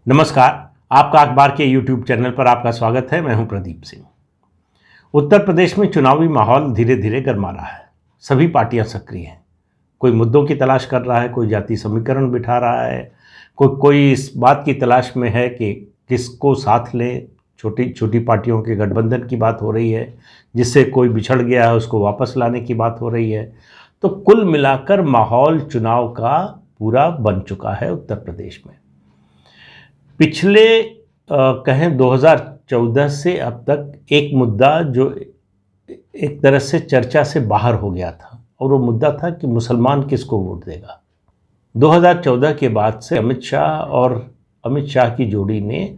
नमस्कार। आपका अखबार के YouTube चैनल पर आपका स्वागत है। मैं हूं प्रदीप सिंह। उत्तर प्रदेश में चुनावी माहौल धीरे धीरे गर्मा रहा है। सभी पार्टियां सक्रिय हैं। कोई मुद्दों की तलाश कर रहा है, कोई जाति समीकरण बिठा रहा है, कोई इस बात की तलाश में है कि किसको साथ लें। छोटी छोटी पार्टियों के गठबंधन की बात हो रही है, जिससे कोई बिछड़ गया है उसको वापस लाने की बात हो रही है। तो कुल मिलाकर माहौल चुनाव का पूरा बन चुका है उत्तर प्रदेश में। पिछले कहें 2014 से अब तक एक मुद्दा जो एक तरह से चर्चा से बाहर हो गया था, और वो मुद्दा था कि मुसलमान किसको वोट देगा। 2014 के बाद से अमित शाह की जोड़ी ने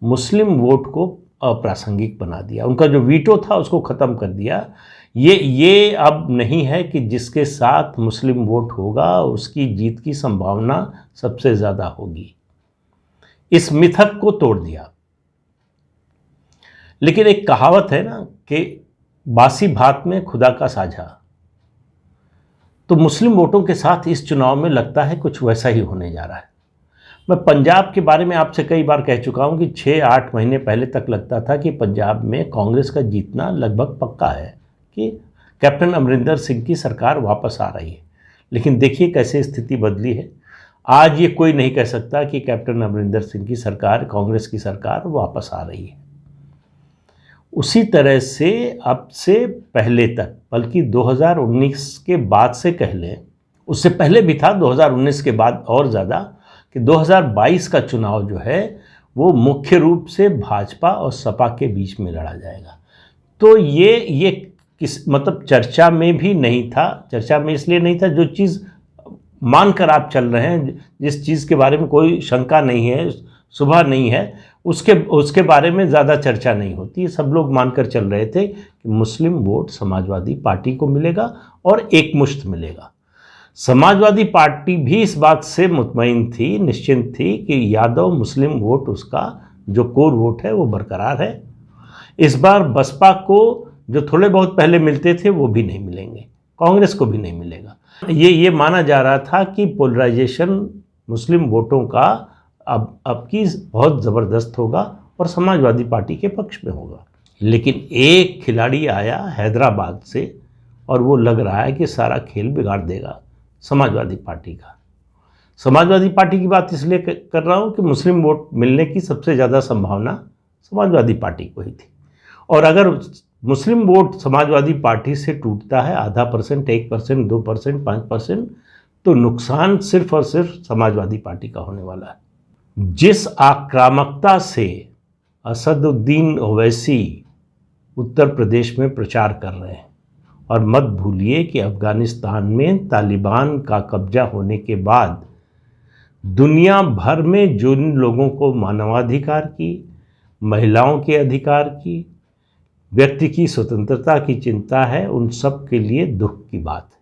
मुस्लिम वोट को अप्रासंगिक बना दिया। उनका जो वीटो था उसको ख़त्म कर दिया। ये अब नहीं है कि जिसके साथ मुस्लिम वोट होगा उसकी जीत की संभावना सबसे ज़्यादा होगी। इस मिथक को तोड़ दिया। लेकिन एक कहावत है ना कि बासी भात में खुदा का साझा। तो मुस्लिम वोटों के साथ इस चुनाव में लगता है कुछ वैसा ही होने जा रहा है। मैं पंजाब के बारे में आपसे कई बार कह चुका हूं कि 6-8 महीने पहले तक लगता था कि पंजाब में कांग्रेस का जीतना लगभग पक्का है, कि कैप्टन अमरिंदर सिंह की सरकार वापस आ रही है। लेकिन देखिए कैसे स्थिति बदली है। आज ये कोई नहीं कह सकता कि कैप्टन अमरिंदर सिंह की सरकार, कांग्रेस की सरकार वापस आ रही है। उसी तरह से अब से पहले तक, बल्कि 2019 के बाद से कह लें, उससे पहले भी था, 2019 के बाद और ज़्यादा, कि 2022 का चुनाव जो है वो मुख्य रूप से भाजपा और सपा के बीच में लड़ा जाएगा। तो ये किस मतलब चर्चा में भी नहीं था। चर्चा में इसलिए नहीं था, जो चीज़ मानकर आप चल रहे हैं, जिस चीज़ के बारे में कोई शंका नहीं है, सुबह नहीं है, उसके बारे में ज़्यादा चर्चा नहीं होती। सब लोग मानकर चल रहे थे कि मुस्लिम वोट समाजवादी पार्टी को मिलेगा और एकमुश्त मिलेगा। समाजवादी पार्टी भी इस बात से मुतमईन थी, निश्चिंत थी कि यादव मुस्लिम वोट, उसका जो कोर वोट है वो बरकरार है। इस बार बसपा को जो थोड़े बहुत पहले मिलते थे वो भी नहीं मिलेंगे, कांग्रेस को भी नहीं मिलेगा। ये माना जा रहा था कि पोलराइजेशन मुस्लिम वोटों का अब की बहुत ज़बरदस्त होगा और समाजवादी पार्टी के पक्ष में होगा। लेकिन एक खिलाड़ी आया हैदराबाद से और वो लग रहा है कि सारा खेल बिगाड़ देगा समाजवादी पार्टी का। समाजवादी पार्टी की बात इसलिए कर रहा हूँ कि मुस्लिम वोट मिलने की सबसे ज़्यादा संभावना समाजवादी पार्टी को ही थी। और अगर मुस्लिम वोट समाजवादी पार्टी से टूटता है 0.5%, 1%, 2%, 5%, तो नुकसान सिर्फ और सिर्फ समाजवादी पार्टी का होने वाला है। जिस आक्रामकता से असदुद्दीन ओवैसी उत्तर प्रदेश में प्रचार कर रहे हैं, और मत भूलिए कि अफगानिस्तान में तालिबान का कब्जा होने के बाद दुनिया भर में जिन लोगों को मानवाधिकार की, महिलाओं के अधिकार की, व्यक्ति की स्वतंत्रता की चिंता है, उन सब के लिए दुख की बात है,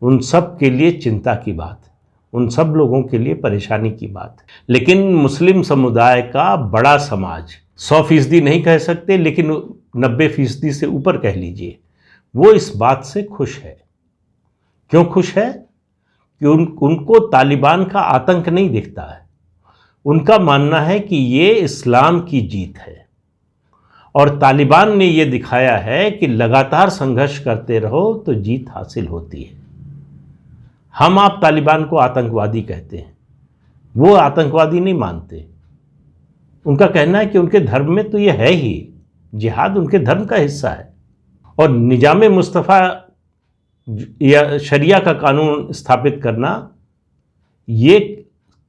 उन सब के लिए चिंता की बात है, उन सब लोगों के लिए परेशानी की बात है। लेकिन मुस्लिम समुदाय का बड़ा समाज, 100% नहीं कह सकते लेकिन 90% से ऊपर कह लीजिए, वो इस बात से खुश है। क्यों खुश है? कि उनको तालिबान का आतंक नहीं दिखता है। उनका मानना है कि ये इस्लाम की जीत है, और तालिबान ने ये दिखाया है कि लगातार संघर्ष करते रहो तो जीत हासिल होती है। आप तालिबान को आतंकवादी कहते हैं, वो आतंकवादी नहीं मानते। उनका कहना है कि उनके धर्म में तो ये है ही, जिहाद उनके धर्म का हिस्सा है, और निजाम मुस्तफ़ा या शरिया का कानून स्थापित करना ये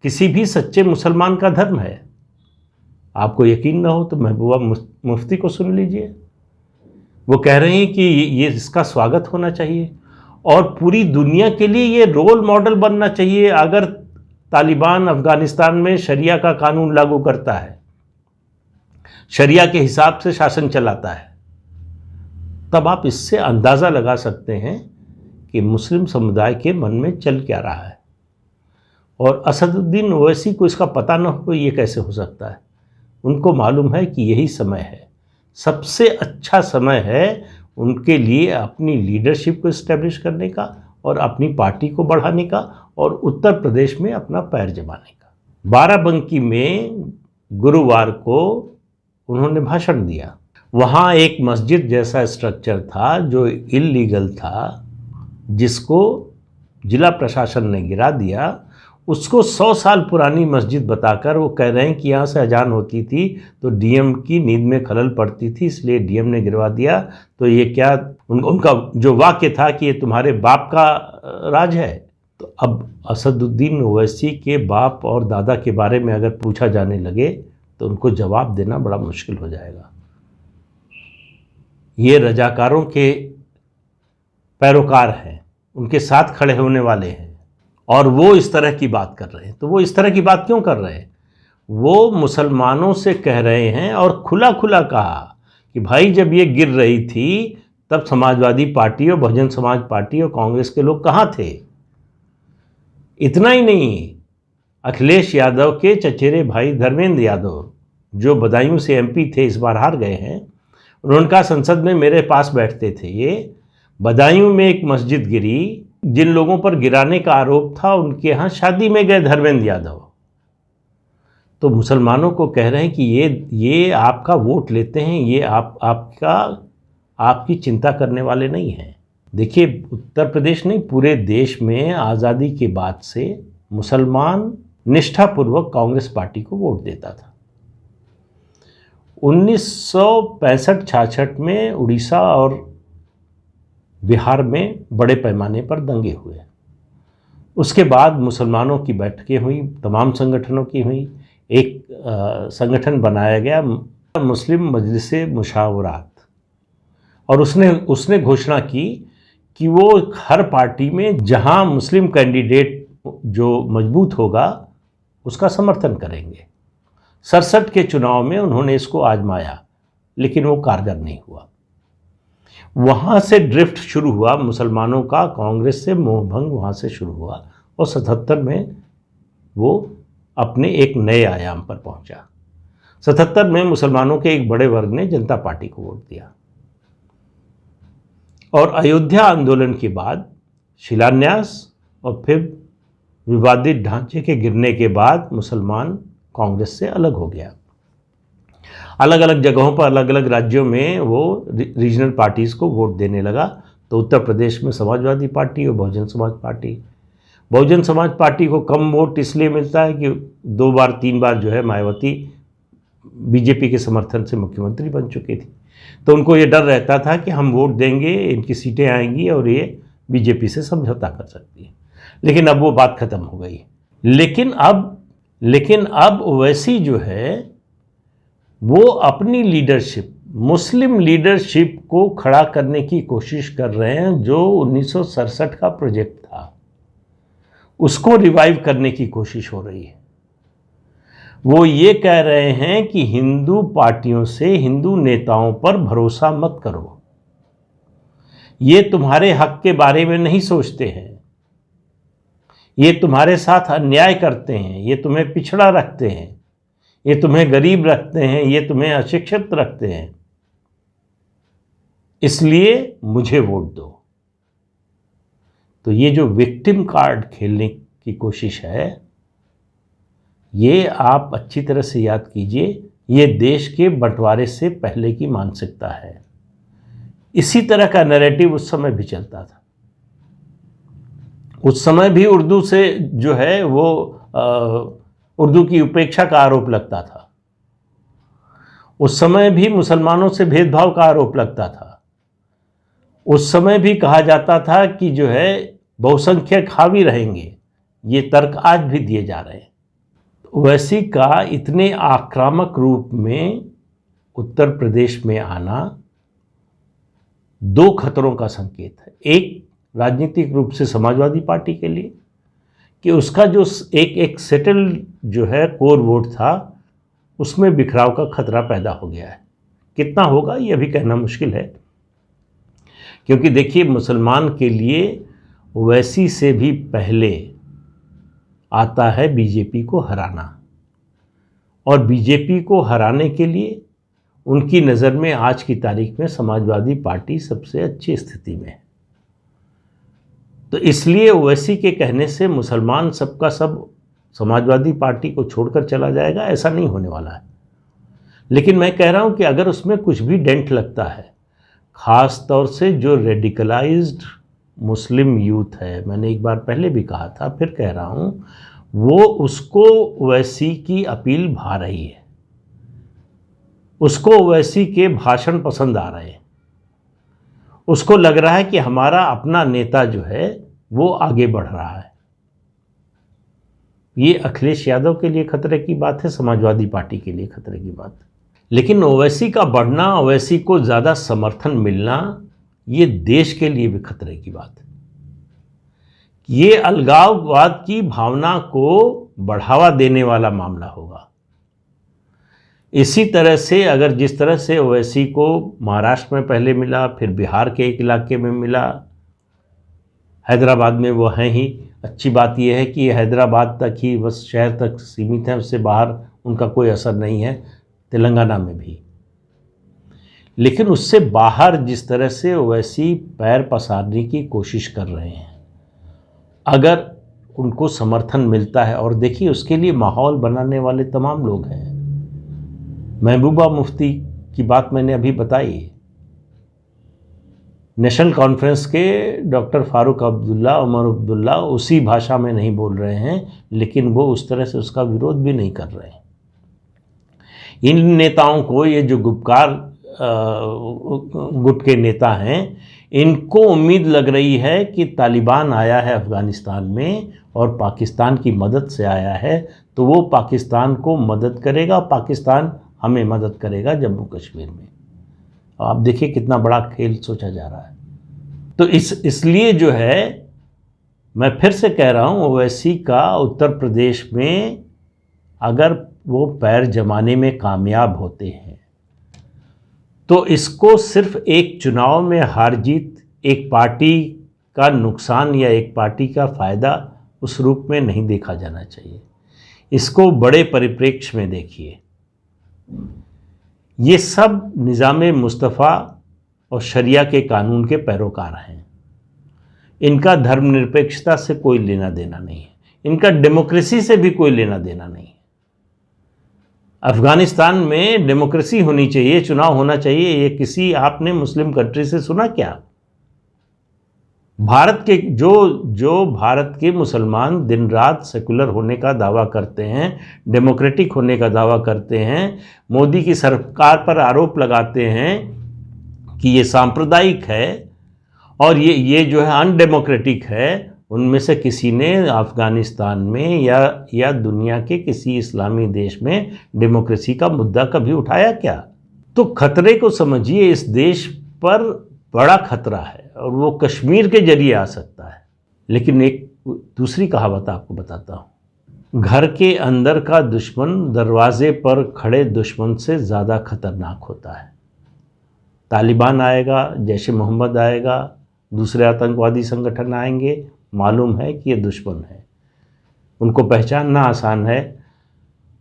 किसी भी सच्चे मुसलमान का धर्म है। आपको यकीन ना हो तो महबूबा मुफ्ती को सुन लीजिए। वो कह रहे हैं कि ये इसका स्वागत होना चाहिए और पूरी दुनिया के लिए ये रोल मॉडल बनना चाहिए। अगर तालिबान अफगानिस्तान में शरिया का कानून लागू करता है, शरिया के हिसाब से शासन चलाता है, तब आप इससे अंदाज़ा लगा सकते हैं कि मुस्लिम समुदाय के मन में चल क्या रहा है। और असदुद्दीन ओवैसी को इसका पता न हो, ये कैसे हो सकता है? उनको मालूम है कि यही समय है, सबसे अच्छा समय है उनके लिए अपनी लीडरशिप को इस्टेब्लिश करने का और अपनी पार्टी को बढ़ाने का और उत्तर प्रदेश में अपना पैर जमाने का। बाराबंकी में गुरुवार को उन्होंने भाषण दिया। वहाँ एक मस्जिद जैसा स्ट्रक्चर था जो इल्लीगल था, जिसको जिला प्रशासन ने गिरा दिया। उसको 100 साल पुरानी मस्जिद बताकर वो कह रहे हैं कि यहाँ से अजान होती थी तो डीएम की नींद में खलल पड़ती थी, इसलिए डीएम ने गिरवा दिया। तो ये क्या उनका जो वाक्य था कि ये तुम्हारे बाप का राज है। तो अब असदुद्दीन ओवैसी के बाप और दादा के बारे में अगर पूछा जाने लगे तो उनको जवाब देना बड़ा मुश्किल हो जाएगा। ये रजाकारों के पैरोकार हैं, उनके साथ खड़े होने वाले हैं, और वो इस तरह की बात कर रहे हैं। तो वो इस तरह की बात क्यों कर रहे हैं? वो मुसलमानों से कह रहे हैं और खुला खुला कहा कि भाई जब ये गिर रही थी तब समाजवादी पार्टी और बहुजन समाज पार्टी और कांग्रेस के लोग कहाँ थे। इतना ही नहीं, अखिलेश यादव के चचेरे भाई धर्मेंद्र यादव जो बदायूं से एमपी थे, इस बार हार गए हैं, उन्होंने कहा संसद में मेरे पास बैठते थे, ये बदायूं में एक मस्जिद गिरी, जिन लोगों पर गिराने का आरोप था उनके यहाँ शादी में गए धर्मेंद्र यादव। तो मुसलमानों को कह रहे हैं कि ये आपका वोट लेते हैं, ये आपकी चिंता करने वाले नहीं हैं। देखिए, उत्तर प्रदेश नहीं, पूरे देश में आज़ादी के बाद से मुसलमान निष्ठापूर्वक कांग्रेस पार्टी को वोट देता था। 1965-66 में उड़ीसा और बिहार में बड़े पैमाने पर दंगे हुए। उसके बाद मुसलमानों की बैठकें हुई, तमाम संगठनों की हुई। एक संगठन बनाया गया मुस्लिम मजलिस-ए मुशावरात, और उसने घोषणा की कि वो हर पार्टी में जहां मुस्लिम कैंडिडेट जो मजबूत होगा उसका समर्थन करेंगे। 67 के चुनाव में उन्होंने इसको आजमाया, लेकिन वो कारगर नहीं हुआ। वहाँ से ड्रिफ्ट शुरू हुआ मुसलमानों का, कांग्रेस से मोहभंग वहाँ से शुरू हुआ, और 77 में वो अपने एक नए आयाम पर पहुँचा। 77 में मुसलमानों के एक बड़े वर्ग ने जनता पार्टी को वोट दिया, और अयोध्या आंदोलन के बाद शिलान्यास और फिर विवादित ढांचे के गिरने के बाद मुसलमान कांग्रेस से अलग हो गया। अलग अलग जगहों पर, अलग अलग राज्यों में वो रीजनल पार्टीज़ को वोट देने लगा। तो उत्तर प्रदेश में समाजवादी पार्टी और बहुजन समाज पार्टी को कम वोट इसलिए मिलता है कि 2 बार 3 बार जो है मायावती बीजेपी के समर्थन से मुख्यमंत्री बन चुकी थी। तो उनको ये डर रहता था कि हम वोट देंगे, इनकी सीटें आएंगी और ये बीजेपी से समझौता कर सकती है। लेकिन अब वो बात खत्म हो गई। लेकिन अब ओवैसी जो है वो अपनी लीडरशिप, मुस्लिम लीडरशिप को खड़ा करने की कोशिश कर रहे हैं। जो 1967 का प्रोजेक्ट था उसको रिवाइव करने की कोशिश हो रही है। वो ये कह रहे हैं कि हिंदू पार्टियों से, हिंदू नेताओं पर भरोसा मत करो, ये तुम्हारे हक के बारे में नहीं सोचते हैं, ये तुम्हारे साथ अन्याय करते हैं, ये तुम्हें पिछड़ा रखते हैं, ये तुम्हें गरीब रखते हैं, ये तुम्हें अशिक्षित रखते हैं, इसलिए मुझे वोट दो। तो ये जो विक्टिम कार्ड खेलने की कोशिश है, ये आप अच्छी तरह से याद कीजिए, ये देश के बंटवारे से पहले की मानसिकता है। इसी तरह का नैरेटिव उस समय भी चलता था। उस समय भी उर्दू से जो है वो उर्दू की उपेक्षा का आरोप लगता था। उस समय भी मुसलमानों से भेदभाव का आरोप लगता था। उस समय भी कहा जाता था कि जो है बहुसंख्यक हावी रहेंगे। ये तर्क आज भी दिए जा रहे हैं। ओवैसी का इतने आक्रामक रूप में उत्तर प्रदेश में आना 2 खतरों का संकेत है। एक, राजनीतिक रूप से समाजवादी पार्टी के लिए कि उसका जो एक सेटल्ड जो है कोर वोट था, उसमें बिखराव का खतरा पैदा हो गया है। कितना होगा ये अभी कहना मुश्किल है, क्योंकि देखिए मुसलमान के लिए ओवैसी से भी पहले आता है बीजेपी को हराना, और बीजेपी को हराने के लिए उनकी नज़र में आज की तारीख में समाजवादी पार्टी सबसे अच्छी स्थिति में है। तो इसलिए ओवैसी के कहने से मुसलमान सबका सब समाजवादी पार्टी को छोड़कर चला जाएगा, ऐसा नहीं होने वाला है। लेकिन मैं कह रहा हूं कि अगर उसमें कुछ भी डेंट लगता है, ख़ास तौर से जो रेडिकलाइज्ड मुस्लिम यूथ है, मैंने एक बार पहले भी कहा था, फिर कह रहा हूं, वो उसको ओवैसी की अपील भा रही है, उसको ओवैसी के भाषण पसंद आ रहे हैं, उसको लग रहा है कि हमारा अपना नेता जो है वो आगे बढ़ रहा है। ये अखिलेश यादव के लिए खतरे की बात है, समाजवादी पार्टी के लिए खतरे की बात है। लेकिन ओवैसी का बढ़ना, ओवैसी को ज़्यादा समर्थन मिलना, ये देश के लिए भी खतरे की बात है। ये अलगाववाद की भावना को बढ़ावा देने वाला मामला होगा। इसी तरह से अगर जिस तरह से ओवैसी को महाराष्ट्र में पहले मिला, फिर बिहार के एक इलाके में मिला, हैदराबाद में वो हैं ही। अच्छी बात यह है कि हैदराबाद तक ही बस शहर तक सीमित है, उससे बाहर उनका कोई असर नहीं है, तेलंगाना में भी। लेकिन उससे बाहर जिस तरह से ओवैसी पैर पसारने की कोशिश कर रहे हैं, अगर उनको समर्थन मिलता है, और देखिए उसके लिए माहौल बनाने वाले तमाम लोग हैं। महबूबा मुफ्ती की बात मैंने अभी बताई, नेशनल कॉन्फ्रेंस के डॉक्टर फारूक अब्दुल्ला, उमर अब्दुल्ला उसी भाषा में नहीं बोल रहे हैं, लेकिन वो उस तरह से उसका विरोध भी नहीं कर रहे हैं। इन नेताओं को, ये जो गुट के नेता हैं, इनको उम्मीद लग रही है कि तालिबान आया है अफ़गानिस्तान में और पाकिस्तान की मदद से आया है, तो वो पाकिस्तान को मदद करेगा, पाकिस्तान हमें मदद करेगा जम्मू कश्मीर में। आप देखिए कितना बड़ा खेल सोचा जा रहा है। तो इसलिए जो है, मैं फिर से कह रहा हूँ, ओवैसी का उत्तर प्रदेश में अगर वो पैर जमाने में कामयाब होते हैं, तो इसको सिर्फ एक चुनाव में हार जीत, एक पार्टी का नुकसान या एक पार्टी का फ़ायदा, उस रूप में नहीं देखा जाना चाहिए। इसको बड़े परिप्रेक्ष्य में देखिए। ये सब निज़ाम मुस्तफ़ा और शरिया के कानून के पैरोकार हैं। इनका धर्मनिरपेक्षता से कोई लेना देना नहीं है, इनका डेमोक्रेसी से भी कोई लेना देना नहीं है। अफ़गानिस्तान में डेमोक्रेसी होनी चाहिए, चुनाव होना चाहिए, ये किसी आपने मुस्लिम कंट्री से सुना क्या? भारत के जो भारत के मुसलमान दिन रात सेकुलर होने का दावा करते हैं, डेमोक्रेटिक होने का दावा करते हैं, मोदी की सरकार पर आरोप लगाते हैं कि ये सांप्रदायिक है और ये जो है अनडेमोक्रेटिक है, उनमें से किसी ने अफ़गानिस्तान में या दुनिया के किसी इस्लामी देश में डेमोक्रेसी का मुद्दा कभी उठाया क्या? तो खतरे को समझिए। इस देश पर बड़ा खतरा है और वो कश्मीर के जरिए आ सकता है। लेकिन एक दूसरी कहावत आपको बताता हूँ, घर के अंदर का दुश्मन दरवाजे पर खड़े दुश्मन से ज़्यादा खतरनाक होता है। तालिबान आएगा, जैश ए मोहम्मद आएगा, दूसरे आतंकवादी संगठन आएंगे, मालूम है कि ये दुश्मन है, उनको पहचानना आसान है,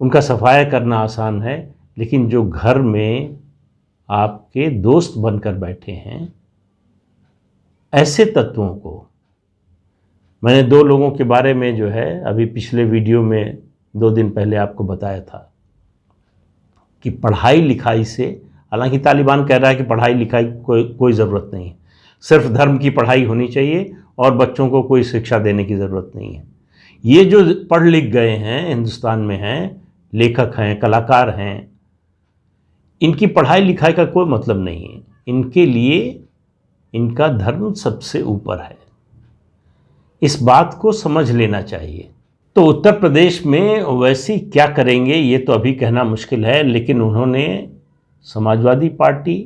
उनका सफाया करना आसान है, लेकिन जो घर में आपके दोस्त बनकर बैठे हैं, ऐसे तत्वों को, मैंने 2 लोगों के बारे में जो है अभी पिछले वीडियो में 2 दिन पहले आपको बताया था कि पढ़ाई लिखाई से, हालांकि तालिबान कह रहा है कि पढ़ाई लिखाई कोई ज़रूरत नहीं है, सिर्फ धर्म की पढ़ाई होनी चाहिए और बच्चों को कोई शिक्षा देने की ज़रूरत नहीं है। ये जो पढ़ लिख गए हैं, हिंदुस्तान में हैं, लेखक हैं, कलाकार हैं, इनकी पढ़ाई लिखाई का कोई मतलब नहीं है। इनके लिए इनका धर्म सबसे ऊपर है। इस बात को समझ लेना चाहिए। तो उत्तर प्रदेश में ओवैसी क्या करेंगे ये तो अभी कहना मुश्किल है, लेकिन उन्होंने समाजवादी पार्टी,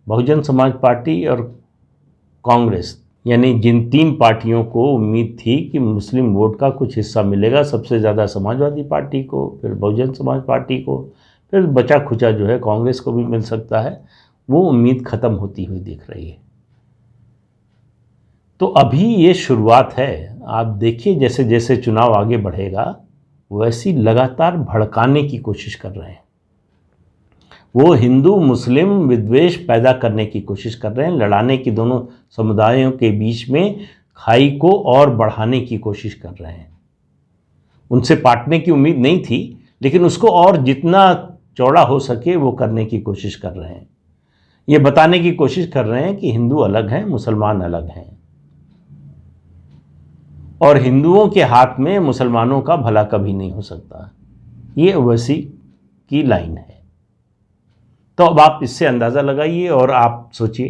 बहुजन समाज पार्टी और कांग्रेस, यानी जिन 3 पार्टियों को उम्मीद थी कि मुस्लिम वोट का कुछ हिस्सा मिलेगा, सबसे ज़्यादा समाजवादी पार्टी को, फिर बहुजन समाज पार्टी को, फिर बचा खुचा जो है कांग्रेस को भी मिल सकता है, वो उम्मीद ख़त्म होती हुई दिख रही है। तो अभी ये शुरुआत है। आप देखिए जैसे जैसे चुनाव आगे बढ़ेगा, वैसी लगातार भड़काने की कोशिश कर रहे हैं। वो हिंदू मुस्लिम विद्वेष पैदा करने की कोशिश कर रहे हैं, लड़ाने की, दोनों समुदायों के बीच में खाई को और बढ़ाने की कोशिश कर रहे हैं। उनसे पाटने की उम्मीद नहीं थी, लेकिन उसको और जितना चौड़ा हो सके वो करने की कोशिश कर रहे हैं। ये बताने की कोशिश कर रहे हैं कि हिंदू अलग हैं, मुसलमान अलग हैं, और हिंदुओं के हाथ में मुसलमानों का भला कभी नहीं हो सकता। ये ओवैसी की लाइन है। तो अब आप इससे अंदाज़ा लगाइए और आप सोचिए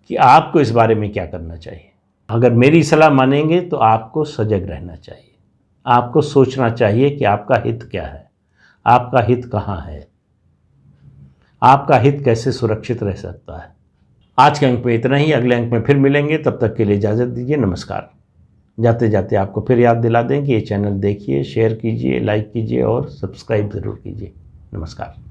कि आपको इस बारे में क्या करना चाहिए। अगर मेरी सलाह मानेंगे तो आपको सजग रहना चाहिए, आपको सोचना चाहिए कि आपका हित क्या है, आपका हित कहाँ है, आपका हित कैसे सुरक्षित रह सकता है। आज के अंक में इतना ही, अगले अंक में फिर मिलेंगे, तब तक के लिए इजाज़त दीजिए, नमस्कार। जाते जाते आपको फिर याद दिला दें कि ये चैनल देखिए, शेयर कीजिए, लाइक कीजिए और सब्सक्राइब ज़रूर कीजिए। नमस्कार।